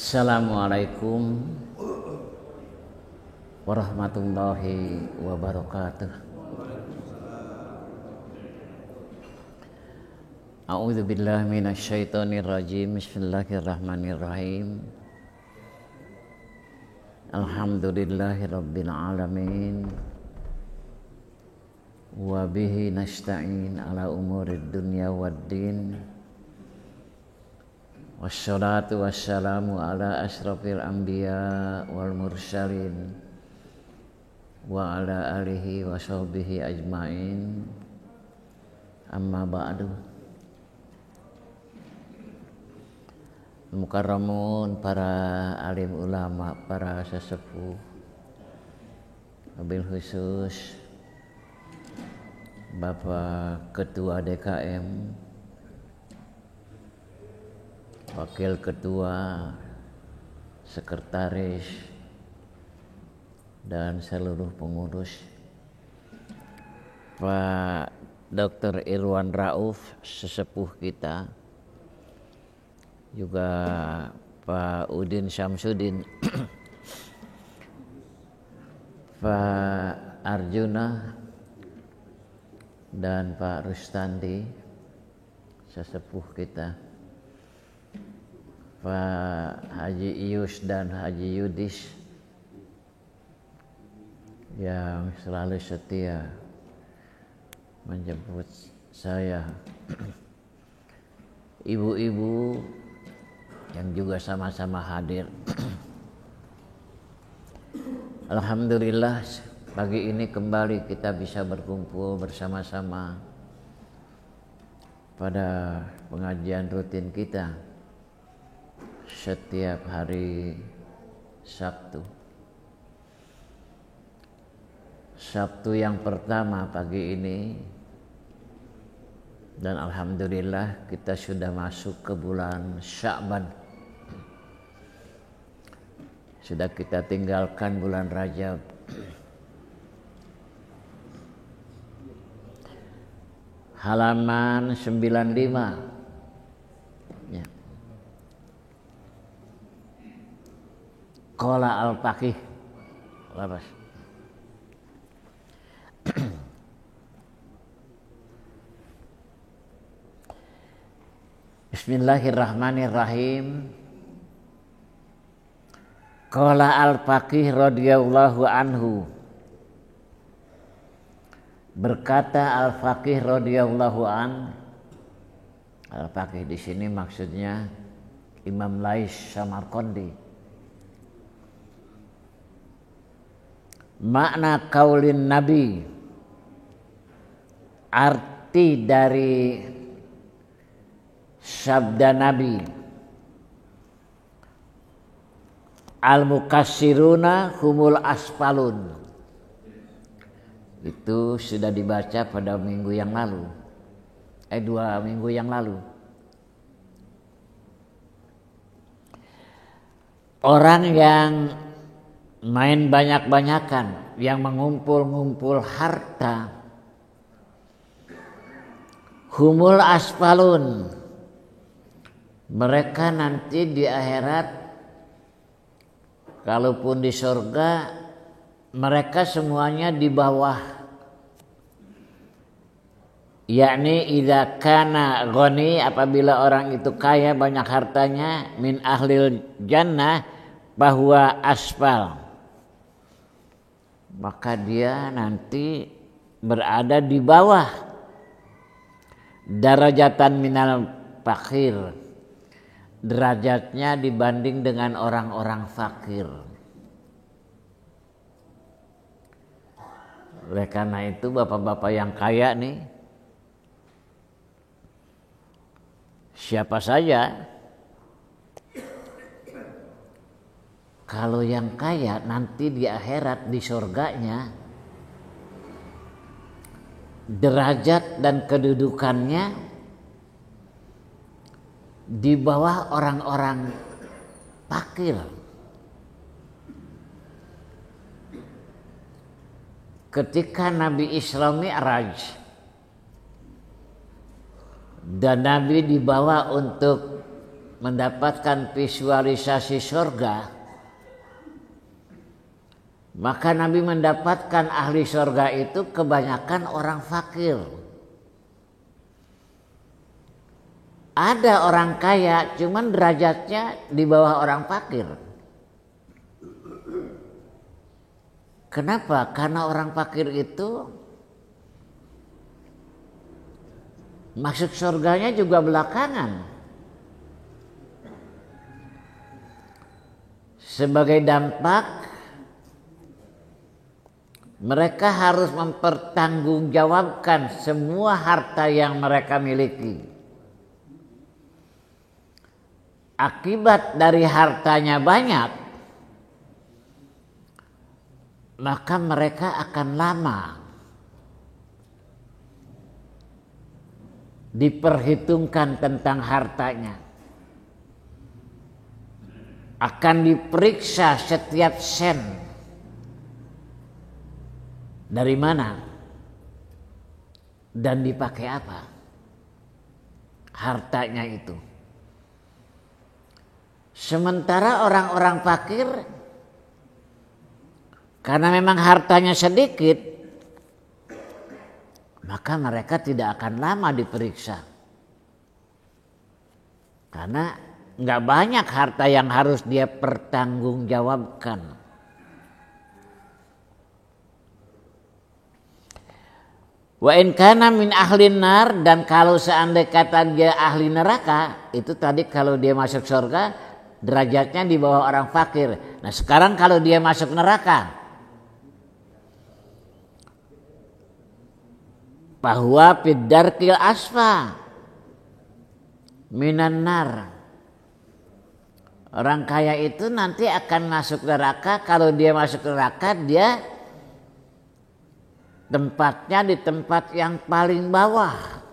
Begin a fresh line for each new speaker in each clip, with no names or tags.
Assalamualaikum warahmatullahi wabarakatuh. A'udzu billahi minasy syaithanir rajim. Bismillahirrahmanirrahim. Alhamdulillahirabbil alamin. Wa bihi nasta'in ala umurid dunya waddin. Wassalatu wassalamu ala asrafil anbiya wal mursalin wa ala alihi wa sahbihi ajmain. Amma ba'du. Mukarramun, para alim ulama, para sesepuh, wabil khusus Bapak Ketua DKM, Wakil Ketua, Sekretaris, dan seluruh pengurus, Pak Dr. Irwan Rauf, sesepuh kita, juga Pak Udin Syamsuddin, Pak Arjuna, dan Pak Rustandi, sesepuh kita, Pak Haji Ius dan Haji Yudis yang selalu setia menjemput saya, ibu-ibu yang juga sama-sama hadir. Alhamdulillah, pagi ini kembali kita bisa berkumpul bersama-sama pada pengajian rutin kita setiap hari Sabtu. Sabtu yang pertama pagi ini, dan alhamdulillah kita sudah masuk ke bulan Sya'ban. Sudah kita tinggalkan bulan Rajab. Halaman 95. Ya. Qala al-Faqih. Lapas. Bismillahirrahmanirrahim. Qala al-Faqih radhiyallahu anhu. Berkata al-Faqih radhiyallahu an. Al-Faqih di sini maksudnya Imam Lais Samarqandi. Makna kaulin Nabi, arti dari sabda Nabi, al-mukassiruna humul asfalun, itu sudah dibaca pada minggu yang lalu, 2 minggu yang lalu. Orang yang main banyak-banyakan, yang mengumpul-ngumpul harta, humul asfalun, mereka nanti di akhirat, kalaupun di surga, mereka semuanya di bawah. Yakni idza kana ghani, apabila orang itu kaya banyak hartanya, min ahlil jannah, bahwa asfal, maka dia nanti berada di bawah. Darajatan minal fakir, derajatnya dibanding dengan orang-orang fakir. Oleh karena itu bapak-bapak yang kaya nih, siapa saja, kalau yang kaya nanti di akhirat, di surganya, derajat dan kedudukannya di bawah orang-orang fakir. Ketika Nabi Isra Mi'raj dan Nabi dibawa untuk mendapatkan visualisasi surga, maka Nabi mendapatkan ahli surga itu kebanyakan orang fakir. Ada orang kaya cuman derajatnya di bawah orang fakir. Kenapa? Karena orang fakir itu masuk surganya juga belakangan. Sebagai dampak, mereka harus mempertanggungjawabkan semua harta yang mereka miliki. Akibat dari hartanya banyak, maka mereka akan lama diperhitungkan tentang hartanya. Akan diperiksa setiap sen. Dari mana? Dan dipakai apa? Hartanya itu. Sementara orang-orang fakir, karena memang hartanya sedikit, maka mereka tidak akan lama diperiksa. Karena nggak banyak harta yang harus dia pertanggungjawabkan. Wa in kana min ahlin nar, dan kalau seandainya kata dia ahli neraka, itu tadi kalau dia masuk surga derajatnya di bawah orang fakir. Nah sekarang kalau dia masuk neraka, bahwa fiddarkil asfa minan nar, orang kaya itu nanti akan masuk neraka. Kalau dia masuk neraka, dia tempatnya di tempat yang paling bawah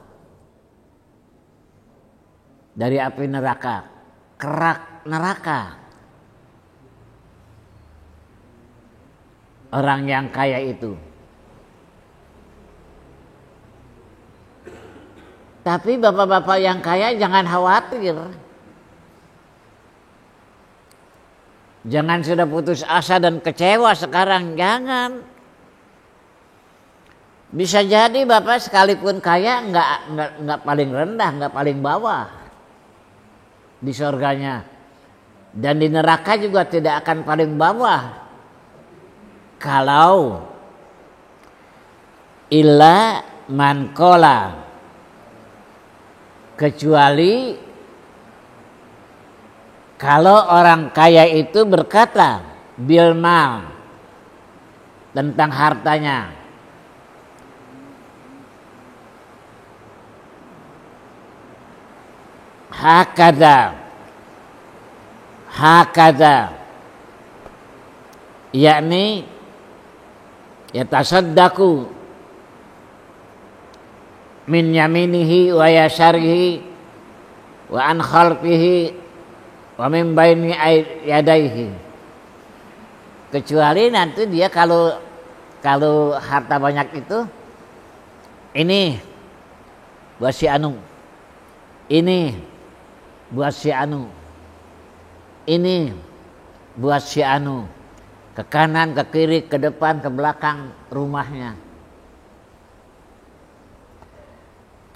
dari api neraka, kerak neraka. Orang yang kaya itu. Tapi bapak-bapak yang kaya jangan khawatir. Jangan sudah putus asa dan kecewa sekarang, jangan. Bisa jadi bapak sekalipun kaya nggak paling rendah, nggak paling bawah di surganya. Dan di neraka juga tidak akan paling bawah. Kalau illa man qala, kecuali kalau orang kaya itu berkata bil mal, tentang hartanya, hakada, yakni yatasaddaqu min yaminihi wa yasarihi wa an khalfihi wa min baini yadaihi. Kecuali nanti dia kalau harta banyak itu, ini buat si anu, ini buat si anu, ini buat si anu, ke kanan, ke kiri, ke depan, ke belakang rumahnya.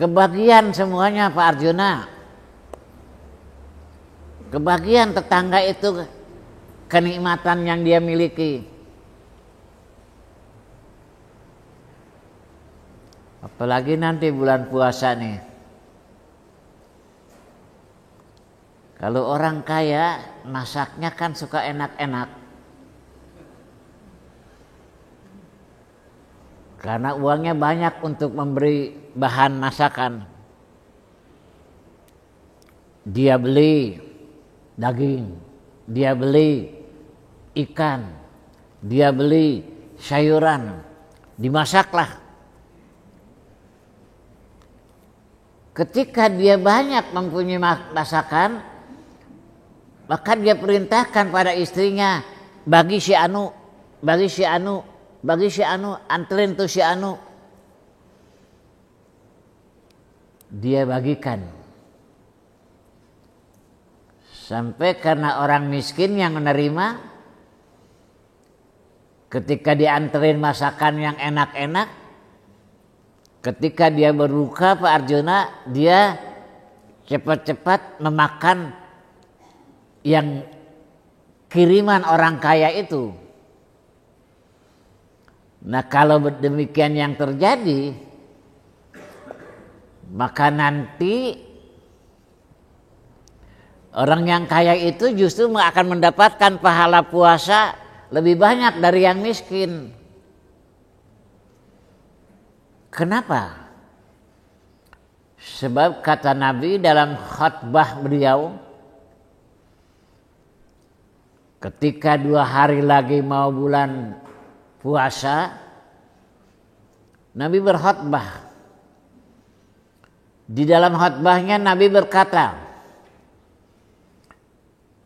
Kebagian semuanya Pak Arjuna. Kebagian tetangga itu kenikmatan yang dia miliki. Apalagi nanti bulan puasa nih. Kalau orang kaya masaknya kan suka enak-enak. Karena uangnya banyak untuk memberi bahan masakan. Dia beli daging, dia beli ikan, dia beli sayuran, dimasaklah. Ketika dia banyak mempunyai masakan, maka dia perintahkan pada istrinya, bagi si anu, bagi si anu, bagi si anu, anterin tuh si anu. Dia bagikan. Sampai karena orang miskin yang menerima, ketika dianterin masakan yang enak-enak, ketika dia berbuka Pak Arjuna, dia cepat-cepat memakan yang kiriman orang kaya itu. Nah kalau demikian yang terjadi, maka nanti orang yang kaya itu justru akan mendapatkan pahala puasa lebih banyak dari yang miskin. Kenapa? Sebab kata Nabi dalam khutbah beliau, ketika 2 hari lagi mau bulan puasa, Nabi berkhutbah. Di dalam khutbahnya Nabi berkata,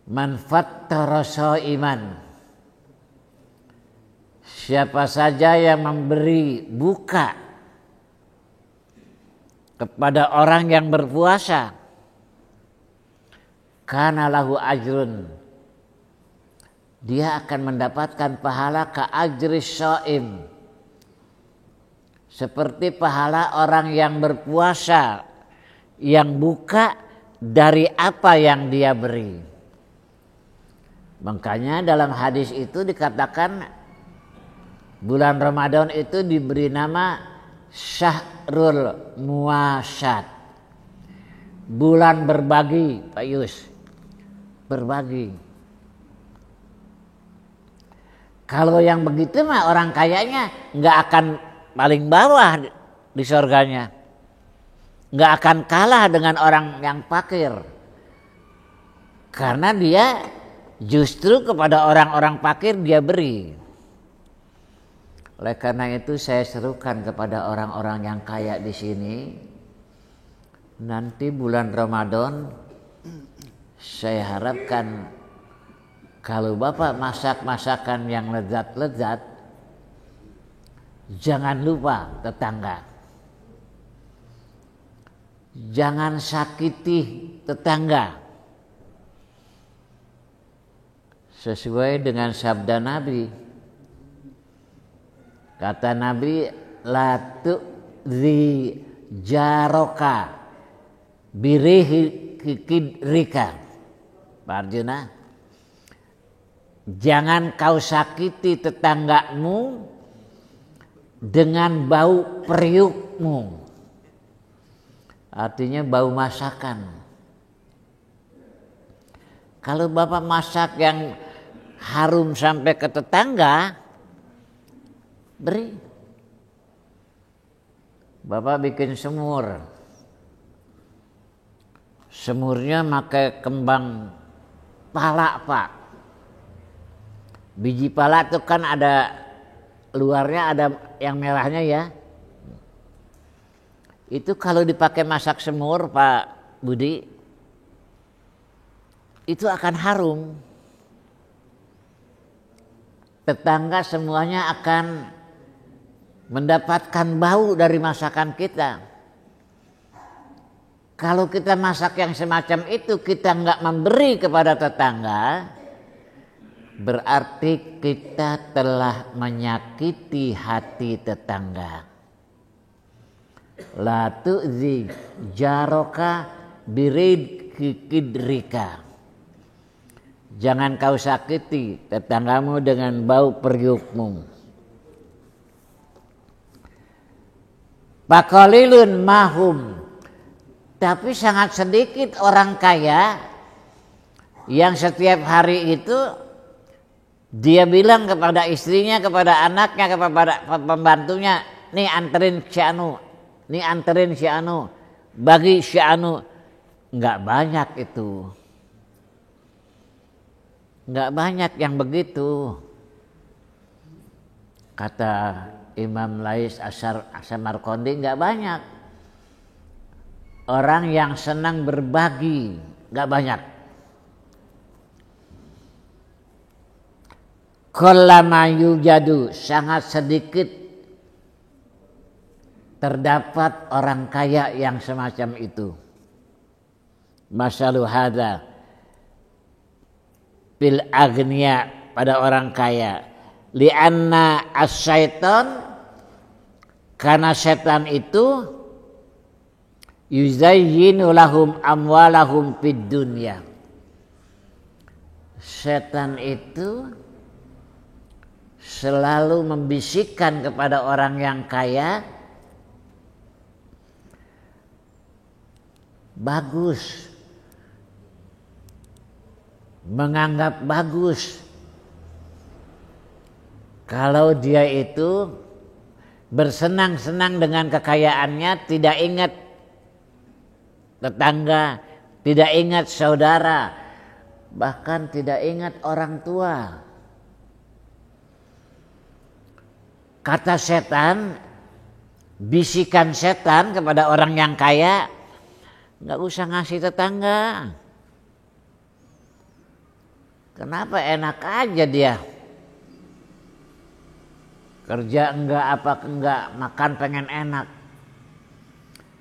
man fattara shaiman, siapa saja yang memberi buka kepada orang yang berpuasa, kana lahu ajrun, dia akan mendapatkan pahala ka ajri shaim, seperti pahala orang yang berpuasa yang buka dari apa yang dia beri. Makanya dalam hadis itu dikatakan bulan Ramadan itu diberi nama Syahrul Muasyad, bulan berbagi, Pak Yus, berbagi. Kalau yang begitu mah orang kayanya nggak akan paling bawah di surganya, nggak akan kalah dengan orang yang fakir, karena dia justru kepada orang-orang fakir dia beri. Oleh karena itu saya serukan kepada orang-orang yang kaya di sini, nanti bulan Ramadan saya harapkan kalau Bapak masak masakan yang lezat-lezat, jangan lupa tetangga. Jangan sakiti tetangga. Sesuai dengan sabda Nabi. Kata Nabi, la tu'zi jaroka birihi kidrika. Pak Arjuna, jangan kau sakiti tetanggamu dengan bau periukmu. Artinya bau masakan. Kalau Bapak masak yang harum sampai ke tetangga, beri. Bapak bikin semur. Semurnya pakai kembang pala, Pak. Biji pala itu kan ada luarnya, ada yang merahnya ya. Itu kalau dipakai masak semur, Pak Budi, itu akan harum. Tetangga semuanya akan mendapatkan bau dari masakan kita. Kalau kita masak yang semacam itu, kita nggak memberi kepada tetangga, berarti kita telah menyakiti hati tetangga. La tu'zi jaroka biridkidrika. Jangan kau sakiti tetanggamu dengan bau periukmu. Faqalilun mahum, tapi sangat sedikit orang kaya yang setiap hari itu dia bilang kepada istrinya, kepada anaknya, kepada pembantunya, nih anterin si anu, nih anterin si anu, bagi si anu. Enggak banyak itu. Enggak banyak yang begitu. Kata Imam Lais As-Samarqandi, enggak banyak. Orang yang senang berbagi, enggak banyak. Kullama yujadu, sangat sedikit terdapat orang kaya yang semacam itu. Masalu hadza, fil agniya, pada orang kaya. Lianna as-syaitan, karena setan itu yuzayyinu lahum amwalahum fid dunya. Setan itu selalu membisikkan kepada orang yang kaya, bagus, menganggap bagus kalau dia itu bersenang-senang dengan kekayaannya, tidak ingat tetangga, tidak ingat saudara, bahkan tidak ingat orang tua. Kata setan, bisikan setan kepada orang yang kaya, nggak usah ngasih tetangga. Kenapa, enak aja dia. Kerja enggak, apa enggak, makan pengen enak.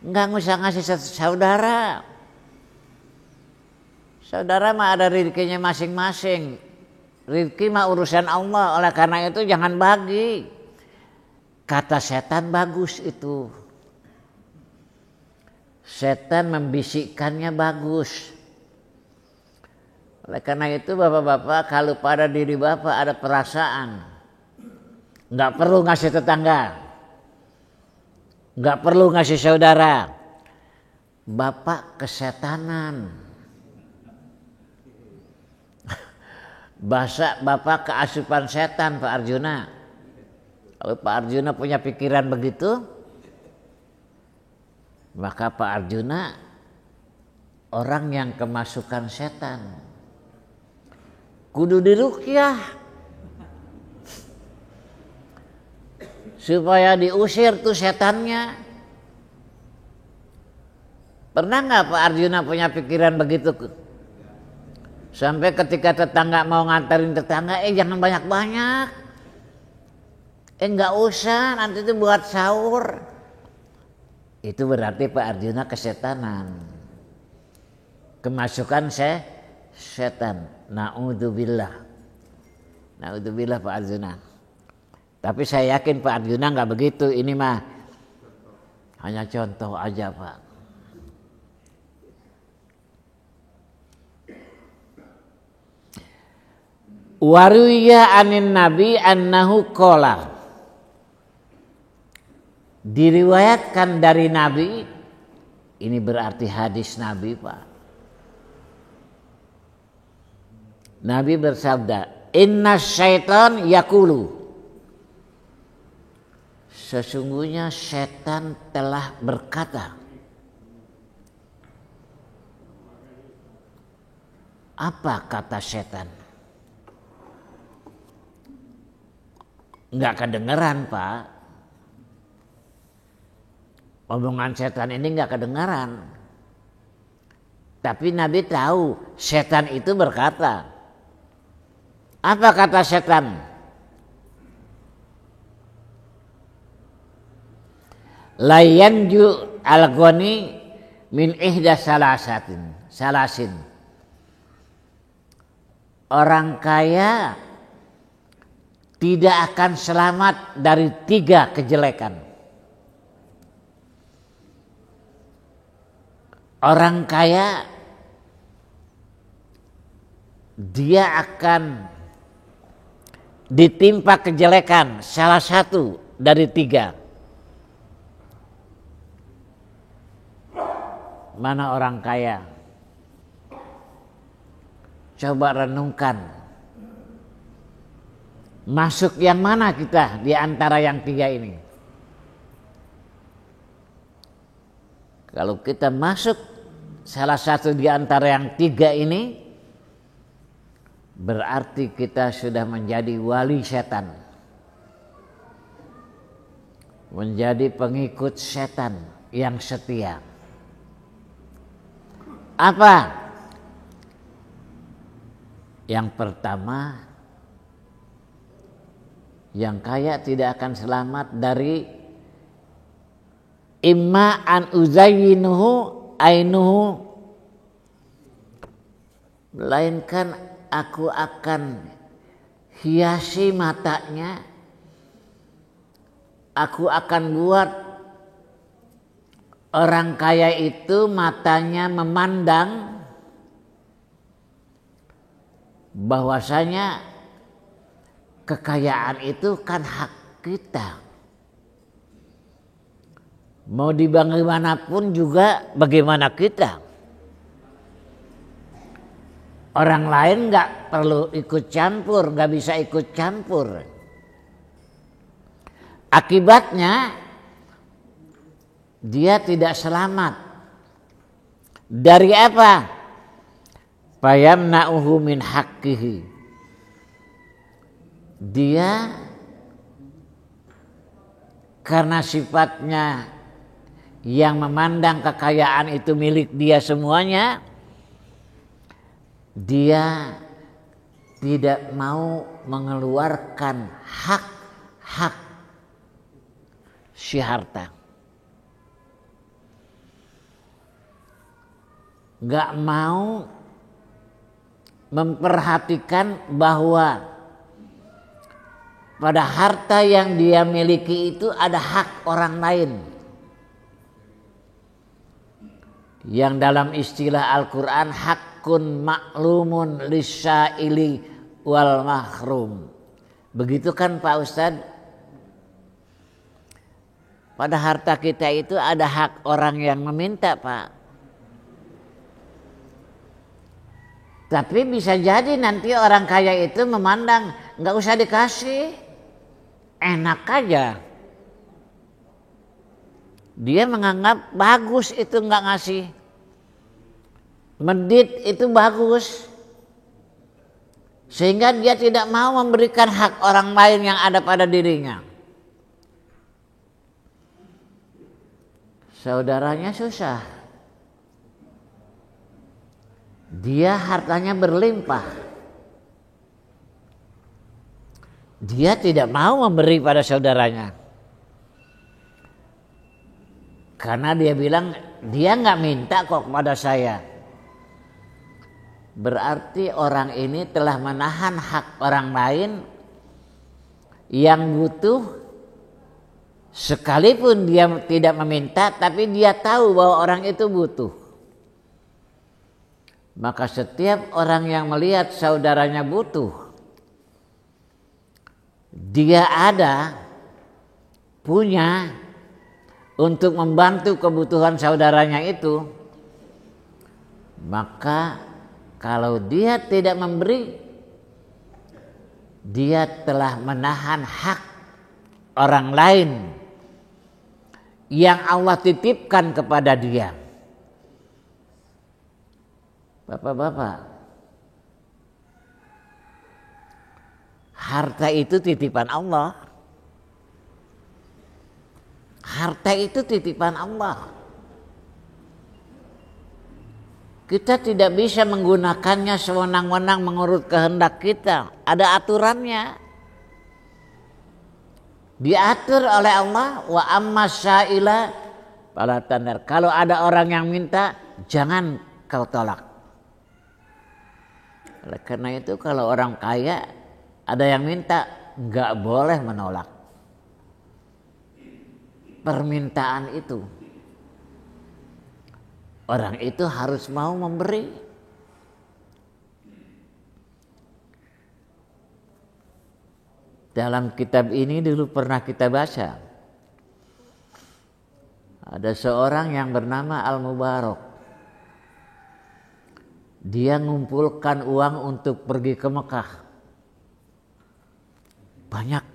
Enggak usah ngasih saudara. Saudara mah ada rezekinya masing-masing. Rezeki mah urusan Allah, oleh karena itu jangan bagi. Kata setan bagus itu. Setan membisikkannya bagus. Oleh karena itu bapak-bapak, kalau pada diri bapak ada perasaan, nggak perlu ngasih tetangga, nggak perlu ngasih saudara, bapak kesetanan. Bahasa bapak keasupan setan, Pak Arjuna. Kalau Pak Arjuna punya pikiran begitu, maka Pak Arjuna orang yang kemasukan setan. Kudu diruqyah supaya diusir tuh setannya. Pernah nggak Pak Arjuna punya pikiran begitu? Sampai ketika tetangga mau nganterin tetangga, jangan banyak-banyak. Nggak usah, nanti itu buat sahur. Itu berarti Pak Arjuna kesetanan. Kemasukan setan. Na'udzubillah. Na'udzubillah Pak Arjuna. Tapi saya yakin Pak Arjuna nggak begitu. Ini mah hanya contoh aja Pak. Waruya anin nabi annahu qala. Diriwayatkan dari nabi, ini berarti hadis nabi Pak. Nabi bersabda, inna syaitan yakulu. Sesungguhnya setan telah berkata. Apa kata setan? Enggak kedengeran Pak. Omongan setan ini enggak kedengaran. Tapi Nabi tahu setan itu berkata. Apa kata setan? La yanju al-ghani min ihda salasin. Orang kaya tidak akan selamat dari 3 kejelekan. Orang kaya dia akan ditimpa kejelekan salah satu dari 3. Mana orang kaya? Coba renungkan. Masuk yang mana kita di antara yang 3 ini? Kalau kita masuk salah satu di antara yang 3 ini, berarti kita sudah menjadi wali setan. Menjadi pengikut setan yang setia. Apa? Yang pertama, yang kaya tidak akan selamat dari imma an uzayyinuhu ainuhu, melainkan aku akan hiasi matanya, aku akan buat orang kaya itu matanya memandang bahwasanya kekayaan itu kan hak kita. Mau bagaimanapun juga bagaimana kita. Orang lain nggak perlu ikut campur, nggak bisa ikut campur. Akibatnya dia tidak selamat. Dari apa? Fayamna'uhu min haqqihi. Dia karena sifatnya yang memandang kekayaan itu milik dia semuanya, dia tidak mau mengeluarkan hak si harta. Gak mau memperhatikan bahwa pada harta yang dia miliki itu ada hak orang lain. Yang dalam istilah Al-Quran hakun maklumun lisaili wal mahrum. Begitu kan Pak Ustadz? Pada harta kita itu ada hak orang yang meminta, Pak. Tapi bisa jadi nanti orang kaya itu memandang nggak usah dikasih, enak aja. Dia menganggap bagus itu nggak ngasih, medit itu bagus, sehingga dia tidak mau memberikan hak orang lain yang ada pada dirinya. Saudaranya susah, dia hartanya berlimpah, dia tidak mau memberi pada saudaranya. Karena dia bilang dia nggak minta kok kepada saya. Berarti orang ini telah menahan hak orang lain yang butuh, sekalipun dia tidak meminta, tapi dia tahu bahwa orang itu butuh. Maka setiap orang yang melihat saudaranya butuh, dia ada, punya untuk membantu kebutuhan saudaranya itu, maka kalau dia tidak memberi, dia telah menahan hak orang lain yang Allah titipkan kepada dia. Bapak-bapak, harta itu titipan Allah. Harta itu titipan Allah. Kita tidak bisa menggunakannya sewenang-wenang menurut kehendak kita. Ada aturannya. Diatur oleh Allah. Wa amma syaila fala tanhar. Kalau ada orang yang minta, jangan kau tolak. Oleh karena itu kalau orang kaya ada yang minta, enggak boleh menolak permintaan itu. Orang itu harus mau memberi. Dalam kitab ini dulu pernah kita baca, ada seorang yang bernama Al-Mubarak. Dia ngumpulkan uang untuk pergi ke Mekah. Banyak.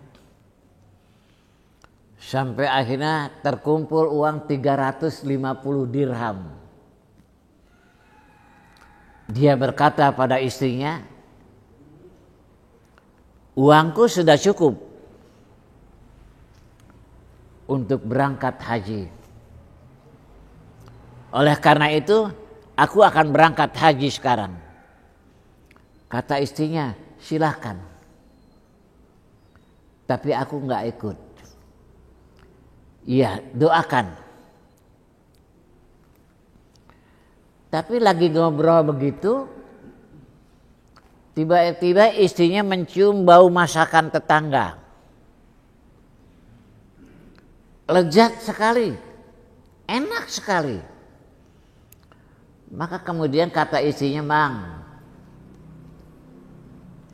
Sampai akhirnya terkumpul uang 350 dirham. Dia berkata pada istrinya, uangku sudah cukup untuk berangkat haji. Oleh karena itu, aku akan berangkat haji sekarang. Kata istrinya, silakan. Tapi aku nggak ikut. Iya, doakan. Tapi lagi ngobrol begitu, Tiba-tiba istrinya mencium bau masakan tetangga. Lezat sekali, enak sekali. Maka kemudian kata istrinya, "Bang,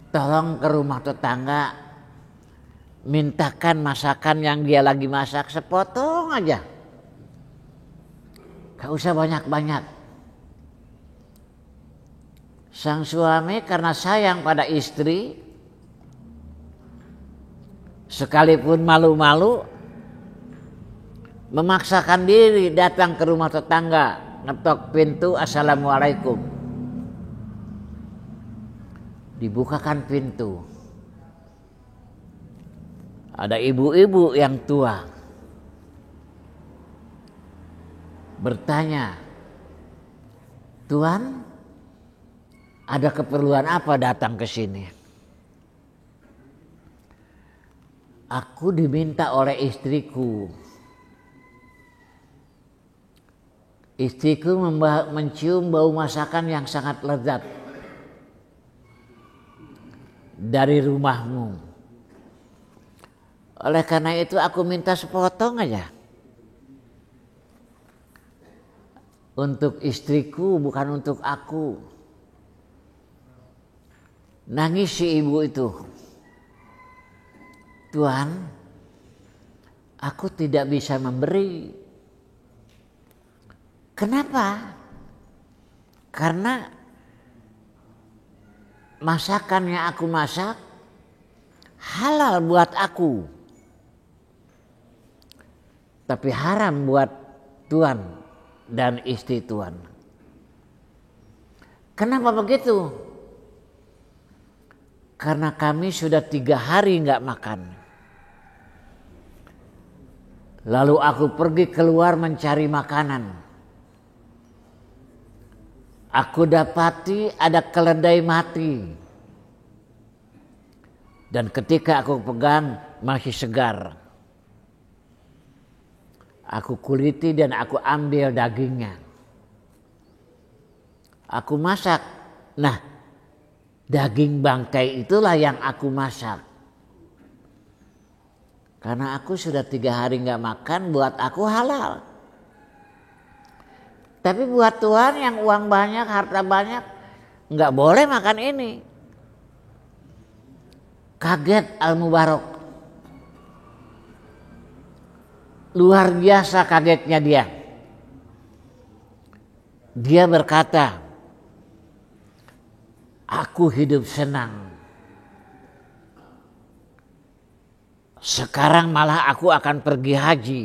tolong ke rumah tetangga, mintakan masakan yang dia lagi masak sepotong aja. Gak usah banyak-banyak." Sang suami karena sayang pada istri, sekalipun malu-malu, memaksakan diri datang ke rumah tetangga, ngetok pintu, "Assalamualaikum." Dibukakan pintu. Ada ibu-ibu yang tua. Bertanya, "Tuan, ada keperluan apa datang ke sini?" "Aku diminta oleh istriku. Istriku mencium bau masakan yang sangat lezat dari rumahmu. Oleh karena itu aku minta sepotong aja. Untuk istriku, bukan untuk aku." Nangis si ibu itu. "Tuan, aku tidak bisa memberi." "Kenapa?" "Karena masakan yang aku masak halal buat aku, tapi haram buat Tuan dan istri Tuan." "Kenapa begitu?" "Karena kami sudah 3 hari nggak makan. Lalu aku pergi keluar mencari makanan. Aku dapati ada keledai mati. Dan ketika aku pegang masih segar. Aku kuliti dan aku ambil dagingnya. Aku masak. Nah, daging bangkai itulah yang aku masak. Karena aku sudah 3 hari nggak makan, buat aku halal. Tapi buat Tuhan yang uang banyak, harta banyak, nggak boleh makan ini." Kaget Al-Mubarak. Luar biasa kagetnya dia. Dia berkata, "Aku hidup senang. Sekarang malah aku akan pergi haji.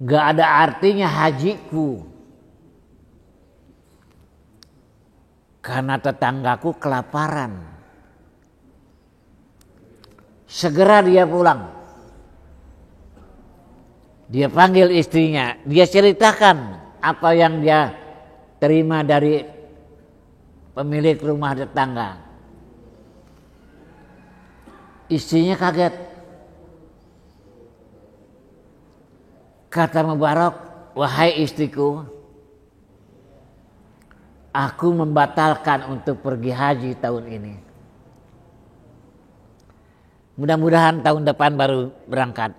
Gak ada artinya hajiku. Karena tetanggaku kelaparan." Segera dia pulang. Dia panggil istrinya. Dia ceritakan apa yang dia terima dari pemilik rumah tetangga. Istrinya kaget. Kata Mubarak, "Wahai istriku, aku membatalkan untuk pergi haji tahun ini. Mudah-mudahan tahun depan baru berangkat."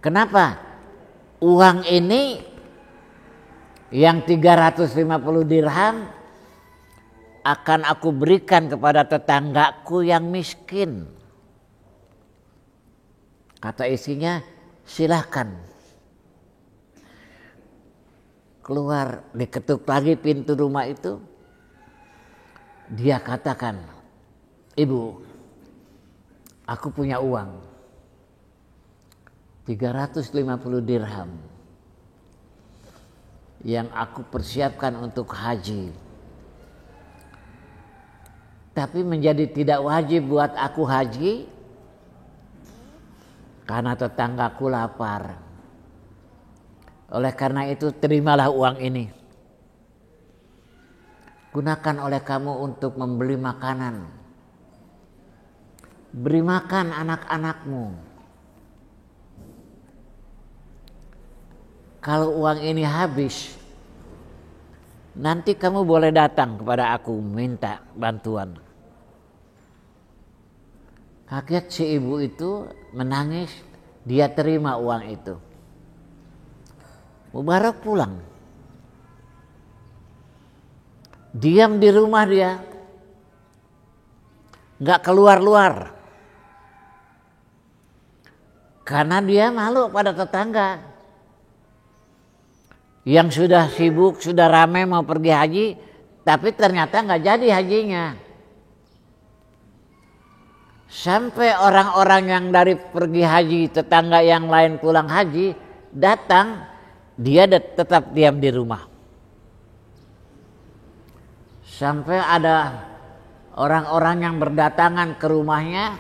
"Kenapa?" "Uang ini yang 350 dirham akan aku berikan kepada tetanggaku yang miskin." Kata istrinya, "Silakan." Keluar, diketuk lagi pintu rumah itu. Dia katakan, "Ibu, aku punya uang 350 dirham yang aku persiapkan untuk haji. Tapi menjadi tidak wajib buat aku haji karena tetanggaku lapar. Oleh karena itu terimalah uang ini. Gunakan oleh kamu untuk membeli makanan. Beri makan anak-anakmu. Kalau uang ini habis, nanti kamu boleh datang kepada aku minta bantuan. Kaget si ibu itu menangis, dia terima uang itu. Mubarak pulang. Diam di rumah dia. Nggak keluar-luar. Karena dia malu pada tetangga. Yang sudah sibuk, sudah ramai mau pergi haji, tapi ternyata nggak jadi hajinya. Sampai orang-orang yang dari pergi haji, tetangga yang lain pulang haji, datang, dia tetap diam di rumah. Sampai ada orang-orang yang berdatangan ke rumahnya,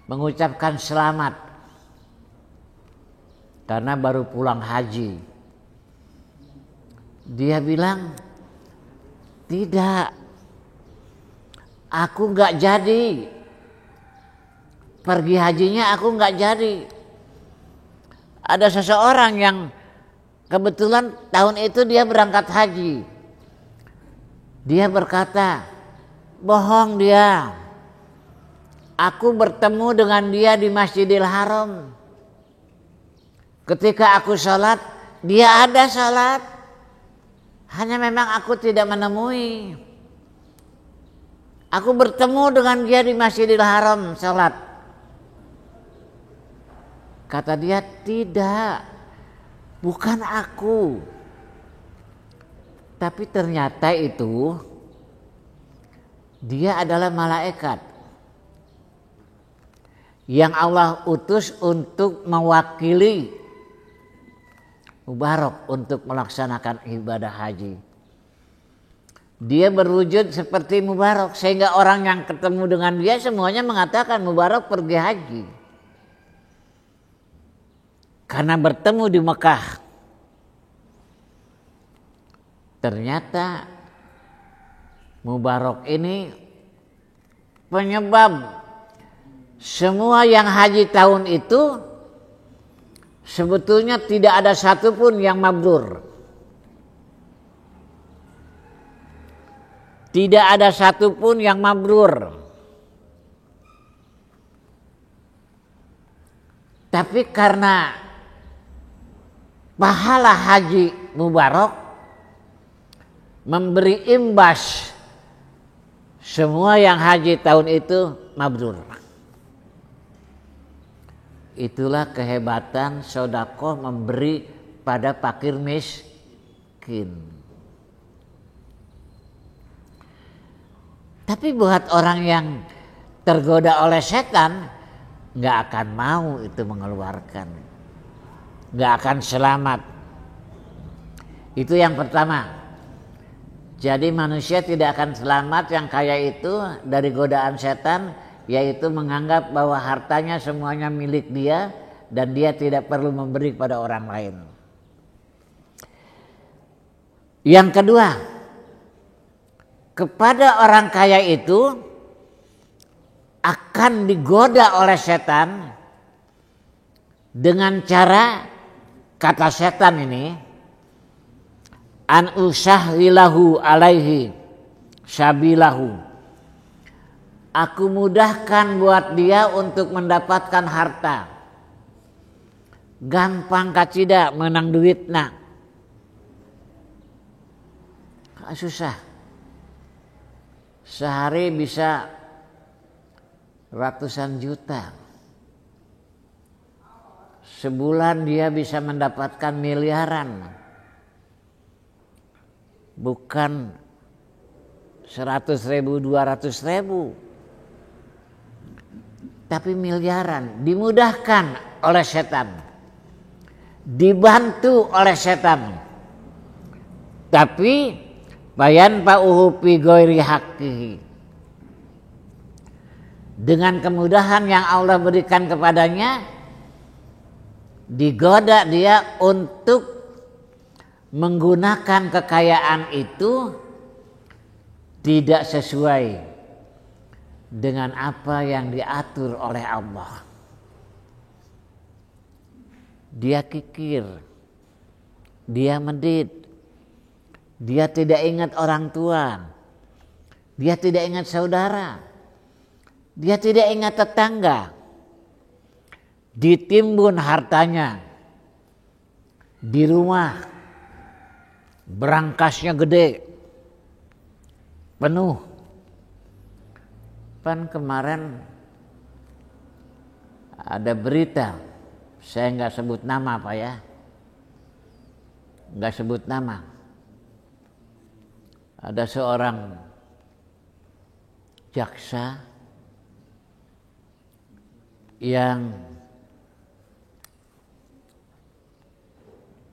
mengucapkan selamat, karena baru pulang haji. Dia bilang, tidak, aku nggak jadi. Pergi hajinya aku nggak jadi. Ada seseorang yang kebetulan tahun itu dia berangkat haji. Dia berkata, bohong dia. Aku bertemu dengan dia di Masjidil Haram. Ketika aku sholat, dia ada sholat. Hanya memang aku tidak menemui. Aku bertemu dengan dia di Masjidil Haram sholat. Kata dia, tidak, bukan aku. Tapi ternyata itu dia adalah malaikat yang Allah utus untuk mewakili Mubarak untuk melaksanakan ibadah haji. Dia berwujud seperti Mubarak, sehingga orang yang ketemu dengan dia semuanya mengatakan Mubarak pergi haji. Karena bertemu di Mekah. Ternyata Mubarak ini penyebab semua yang haji tahun itu sebetulnya tidak ada satupun yang mabrur. Tidak ada satupun yang mabrur. Tapi karena pahala haji Mubarak memberi imbas, semua yang haji tahun itu mabrur. Itulah kehebatan sedekah memberi pada fakir miskin. Tapi buat orang yang tergoda oleh setan, nggak akan mau itu mengeluarkan, nggak akan selamat. Itu yang pertama. Jadi manusia tidak akan selamat yang kaya itu dari godaan setan, yaitu menganggap bahwa hartanya semuanya milik dia dan dia tidak perlu memberi kepada orang lain. Yang kedua, kepada orang kaya itu akan digoda oleh setan dengan cara, kata setan ini, an usahhilahu alaihi sabilahu. Aku mudahkan buat dia untuk mendapatkan harta. Gampang kacida menang duit nak. Susah. Sehari bisa ratusan juta. Sebulan dia bisa mendapatkan miliaran. Bukan 100.000, 200.000. Tapi miliaran, dimudahkan oleh setan, dibantu oleh setan. Tapi bayan fa'uhu fi ghairi haqqihi. Dengan kemudahan yang Allah berikan kepadanya, digoda dia untuk menggunakan kekayaan itu tidak sesuai dengan apa yang diatur oleh Allah. Dia kikir, dia medit, Dia tidak ingat orang tua. Dia tidak ingat saudara. Dia tidak ingat tetangga. Ditimbun hartanya. Di rumah berangkasnya gede. Penuh. Pan kemarin ada berita. Saya nggak sebut nama Pak ya. Nggak sebut nama. Ada seorang jaksa yang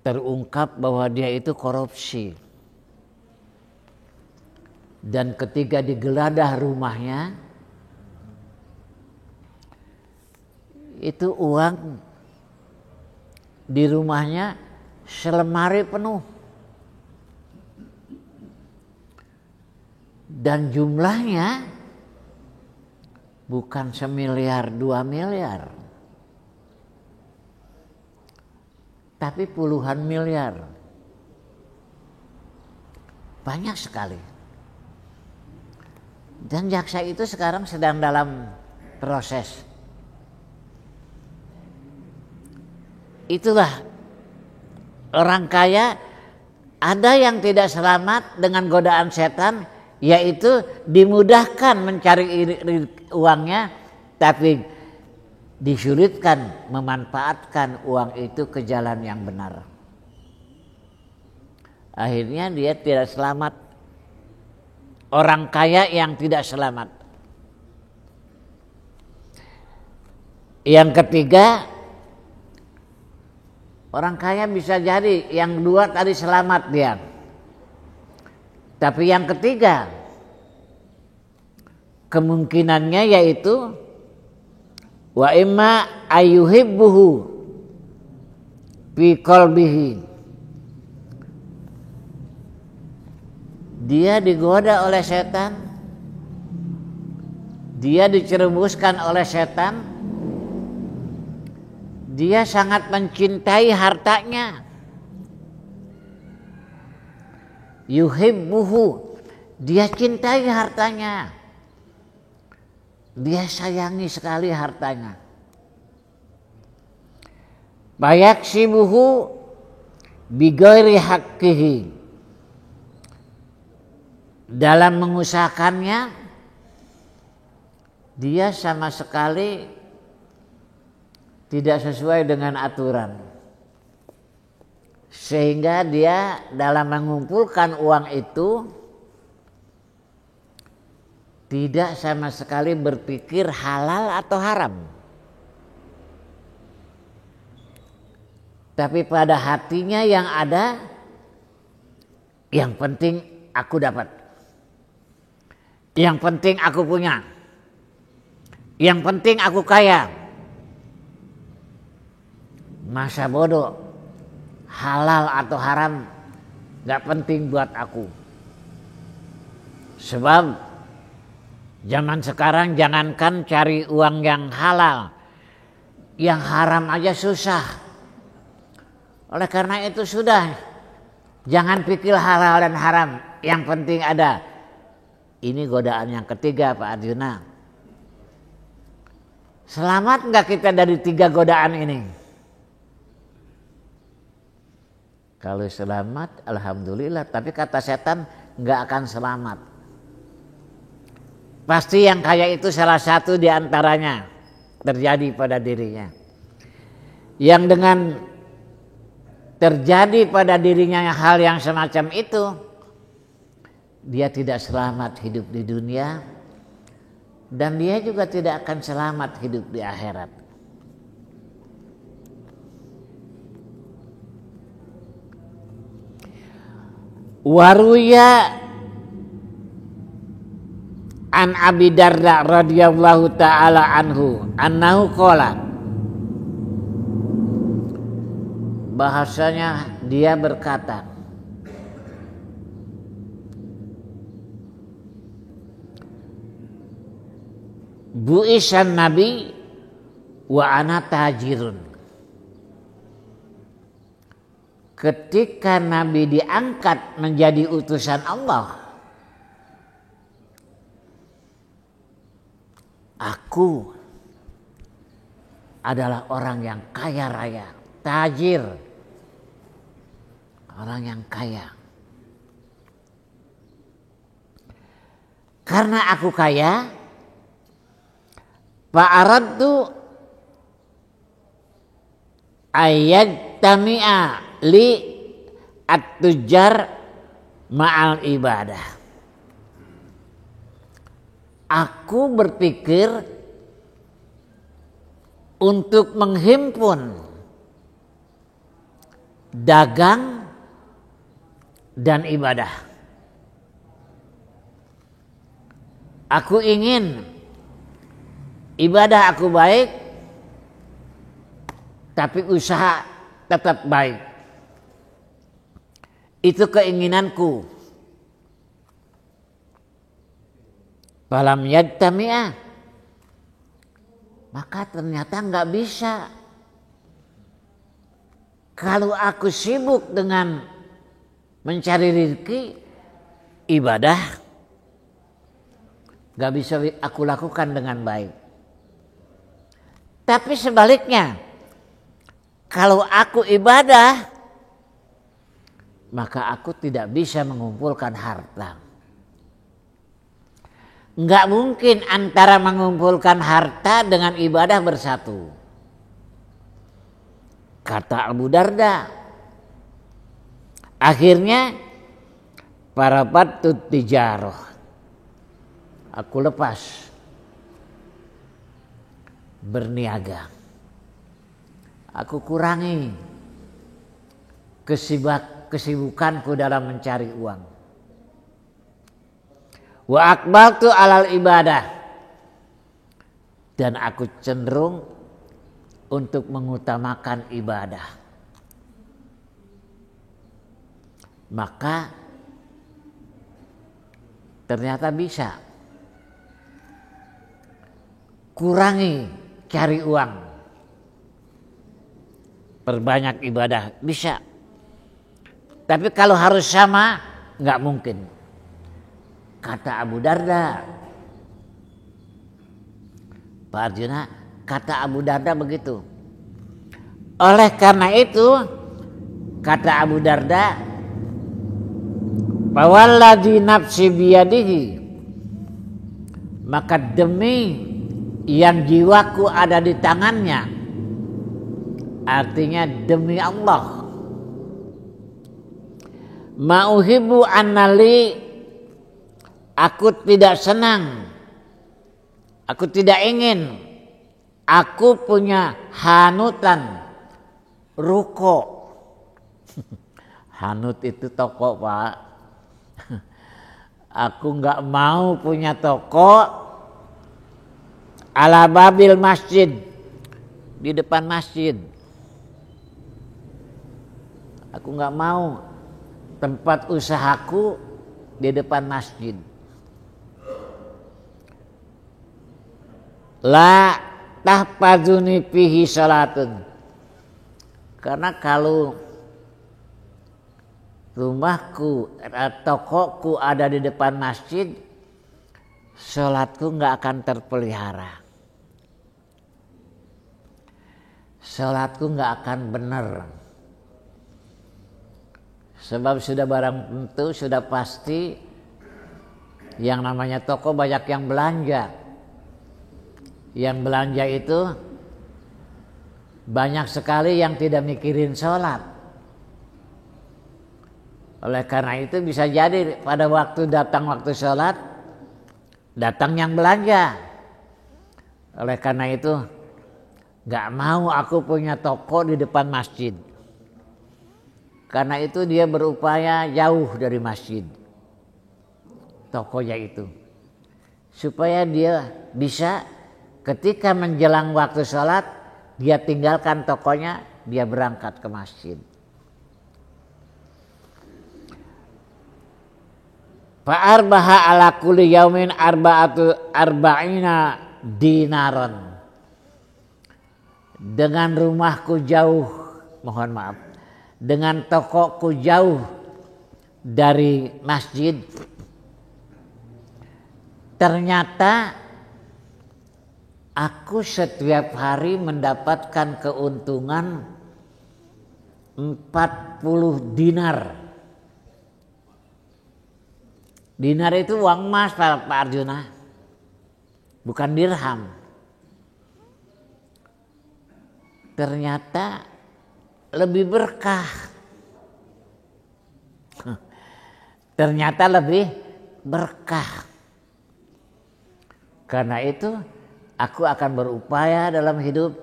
terungkap bahwa dia itu korupsi. Dan ketika digeledah rumahnya, itu uang di rumahnya selemari penuh. Dan jumlahnya bukan 1 miliar 2 miliar, tapi puluhan miliar. Banyak sekali. Dan jaksa itu sekarang sedang dalam proses. Itulah orang kaya, ada yang tidak selamat dengan godaan setan, yaitu dimudahkan mencari uangnya, tapi disulitkan memanfaatkan uang itu ke jalan yang benar. Akhirnya dia tidak selamat. Orang kaya yang tidak selamat. Yang ketiga, orang kaya bisa jadi yang dua tadi selamat dia. Tapi yang ketiga, kemungkinannya yaitu wa imma ayyuhibbuhu fi qalbihi. Dia digoda oleh setan, dia dicerebuskan oleh setan, dia sangat mencintai hartanya. Yuhibbuhu, dia cintai hartanya, dia sayangi sekali hartanya. Bayaksibuhu bighairi haqqihi, dalam mengusahakannya dia sama sekali tidak sesuai dengan aturan, sehingga dia dalam mengumpulkan uang itu tidak sama sekali berpikir halal atau haram, tapi pada hatinya yang ada, yang penting aku dapat, yang penting aku punya, yang penting aku kaya. Masa bodoh, halal atau haram gak penting buat aku. Sebab zaman sekarang jangankan cari uang yang halal, yang haram aja susah. Oleh karena itu sudah, jangan pikir halal dan haram, yang penting ada. Ini godaan yang ketiga Pak Arjuna. Selamat gak kita dari 3 godaan ini? Kalau selamat, alhamdulillah. Tapi kata setan, nggak akan selamat. Pasti yang kaya itu salah satu di antaranya terjadi pada dirinya. Yang dengan terjadi pada dirinya hal yang semacam itu, dia tidak selamat hidup di dunia, dan dia juga tidak akan selamat hidup di akhirat. Waruya an Abi Darda radhiyallahu taala anhu annahu qala, bahasanya dia berkata, bu'isan nabi wa ana tajirun. ketika Nabi diangkat menjadi utusan Allah, aku adalah orang yang kaya raya, tajir, orang yang kaya. Karena aku kaya, fa'aradtu ayyajtami'a li at-tujjar ma'al ibadah. Aku berpikir untuk menghimpun dagang dan ibadah. Aku ingin ibadah aku baik, tapi usaha tetap baik. Itu keinginanku. Falam yajtami'a, maka ternyata nggak bisa. Kalau aku sibuk dengan mencari rezeki, ibadah nggak bisa aku lakukan dengan baik. Tapi sebaliknya, kalau aku ibadah, maka aku tidak bisa mengumpulkan harta. Nggak mungkin antara mengumpulkan harta dengan ibadah bersatu. Kata Abu Darda. Akhirnya para patut tijaroh. Aku lepas berniaga. Aku kurangi kesibukanku dalam mencari uang. Wa aqbaltu alal ibadah, dan aku cenderung untuk mengutamakan ibadah. Maka ternyata bisa. Kurangi cari uang, perbanyak ibadah, bisa. Tapi kalau harus sama, nggak mungkin. Kata Abu Darda. Pak Arjuna, kata Abu Darda begitu. Oleh karena itu, kata Abu Darda, fawalladzi nafsi biyadihi, maka demi yang jiwaku ada di tangannya, artinya demi Allah, ma'uhibbu annali, aku tidak senang, aku tidak ingin, aku punya hanutan, ruko. Hanut itu toko, Pak. Aku nggak mau punya toko ala babil masjid, di depan masjid. Aku nggak mau tempat usahaku di depan masjid. La tahfazuni fihi salatun, karena kalau rumahku, tokoku ada di depan masjid, salatku nggak akan terpelihara. Salatku nggak akan benar. Sebab sudah barang tentu, sudah pasti yang namanya toko banyak yang belanja. Yang belanja itu banyak sekali yang tidak mikirin sholat. Oleh karena itu bisa jadi pada waktu datang waktu sholat, datang yang belanja. Oleh karena itu gak mau aku punya toko di depan masjid. Karena itu dia berupaya jauh dari masjid, tokonya itu, supaya dia bisa ketika menjelang waktu sholat, dia tinggalkan tokonya, dia berangkat ke masjid. Fa'arbaha ala kulli yaumin arba'ina dinaron. Dengan rumahku jauh, mohon maaf, dengan tokoku jauh dari masjid, ternyata aku setiap hari mendapatkan keuntungan 40 dinar. Dinar itu uang emas Pak Arjuna, bukan dirham. Ternyata lebih berkah. Ternyata lebih berkah. Karena itu aku akan berupaya dalam hidup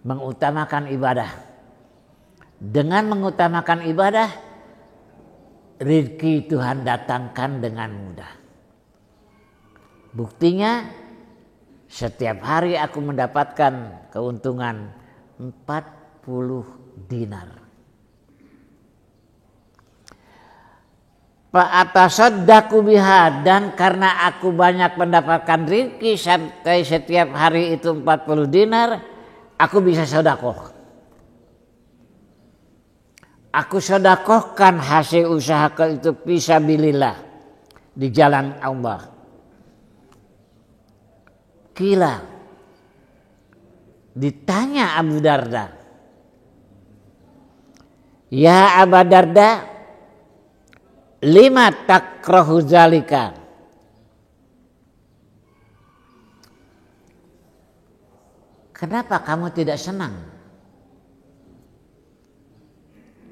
mengutamakan ibadah. Dengan mengutamakan ibadah, rezeki Tuhan datangkan dengan mudah. Buktinya setiap hari aku mendapatkan keuntungan 40 dinar. Fa'atasaddaqu biha, dan karena aku banyak mendapatkan rezeki sampai setiap hari itu 40 dinar, aku bisa sedekah. Aku sedekahkan hasil usahaku itu fisabilillah, di jalan Allah. Kila ditanya Abu Darda, ya Abu Darda, lima takrahu zalika? Kenapa kamu tidak senang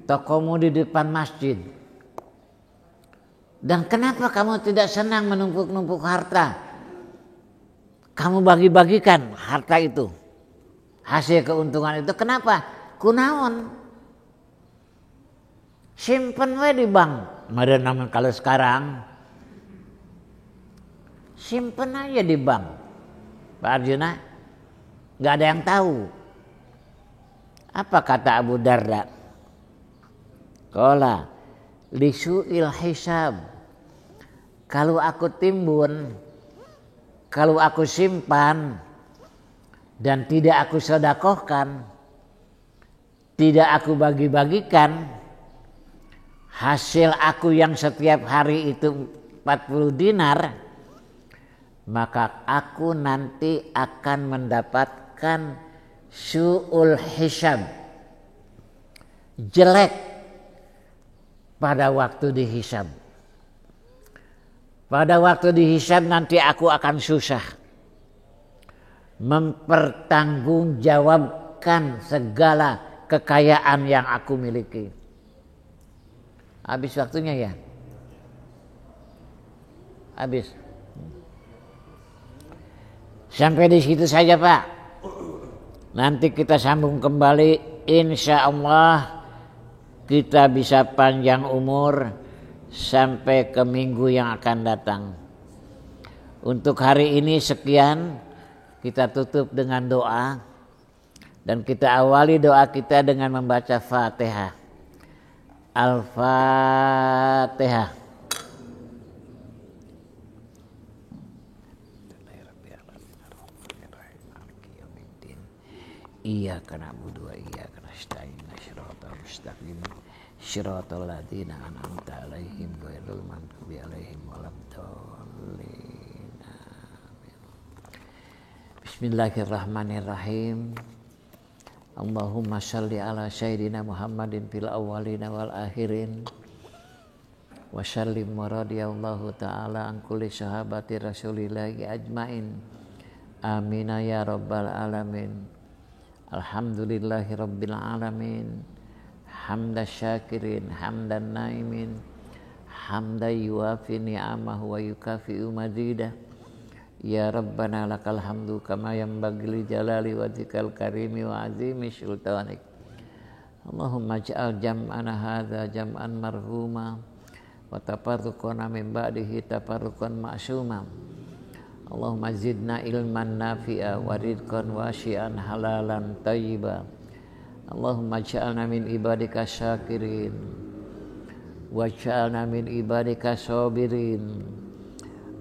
tokomu di depan masjid? Dan kenapa kamu tidak senang menumpuk-numpuk harta? Kamu bagi-bagikan harta itu, hasil keuntungan itu. Kenapa? Kunaon? Simpen we di bank. Meren kalau sekarang simpen aja di bank, Pak Arjuna. Gak ada yang tahu. Apa kata Abu Darda? Qala lisu'il hisab. Kalau aku timbun, kalau aku simpan dan tidak aku sedekahkan, tidak aku bagi-bagikan, hasil aku yang setiap hari itu 40 dinar, maka aku nanti akan mendapatkan su'ul hisab, jelek pada waktu dihisab. Pada waktu dihisab nanti aku akan susah mempertanggungjawabkan segala kekayaan yang aku miliki. Habis waktunya ya? Habis. Sampai di situ saja Pak. Nanti kita sambung kembali. Insya Allah kita bisa panjang umur sampai ke minggu yang akan datang. Untuk hari ini sekian, kita tutup dengan doa dan kita awali doa kita dengan membaca Fatihah. Al-Fatihah. Iyyaka na'budu wa iyyaka nasta'in. Shiratal mustaqim. Shiratal ladzina an'amta 'alaihim ghairil maghdubi 'alaihim waladdallin. Bismillahirrahmanirrahim. Allahumma shalli ala sayyidina Muhammadin fil awwalina wal akhirin. Wa sallim wa radiyallahu ta'ala an kulli sahabati rasulillahi ajmain. Amin ya rabbal alamin. Alhamdulillahi rabbil alamin. Hamda syakirin, hamdan naimin, hamda yuafi ni'amahu wa yukafi'u mazidah. Ya Rabbana lakal hamdu kama yanbaghi li jalali wajhikal karimi wa azimi sultanik. Allahumma ja'al jam'ana hadza jam'an marhuma wa tafarruqana min ba'dihi tafarruqan ma'suma. Allahumma zidna ilman nafi'a wa rizqan wasi'an halalan thayyiba. Allahumma ja'alna min ibadika syakirin wa ja'alna min ibadika sabirin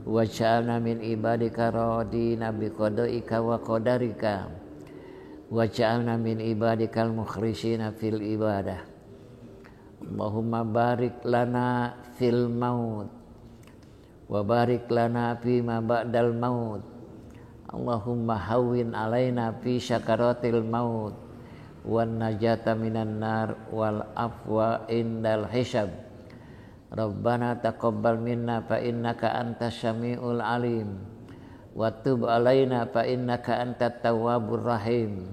wa ja'alna min ibadika radina bi qadaika wa qadarika wa ja'alna min ibadikal mukhlisina fil ibadah. Allahumma barik lana fil maut wa barik lana fi ma ba'dal maut. Allahumma hawwin alaina fi syakaratil maut wan najata minan nar wal afwa indal hisab. Rabbana taqabbal minna fa innaka antas syami'ul alim wa tub alaina fa innaka antat tawwabur rahim.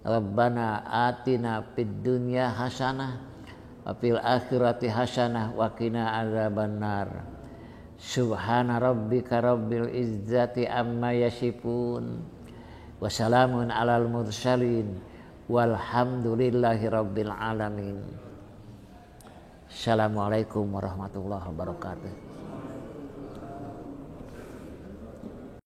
Rabbana atina fid dunya hasanah wa fil akhirati hasanah wa qina adzabannar. Subhana rabbika rabbil izzati amma yasifun wa salamun alal mursalin walhamdulillahi rabbil alamin. Assalamualaikum warahmatullahi wabarakatuh.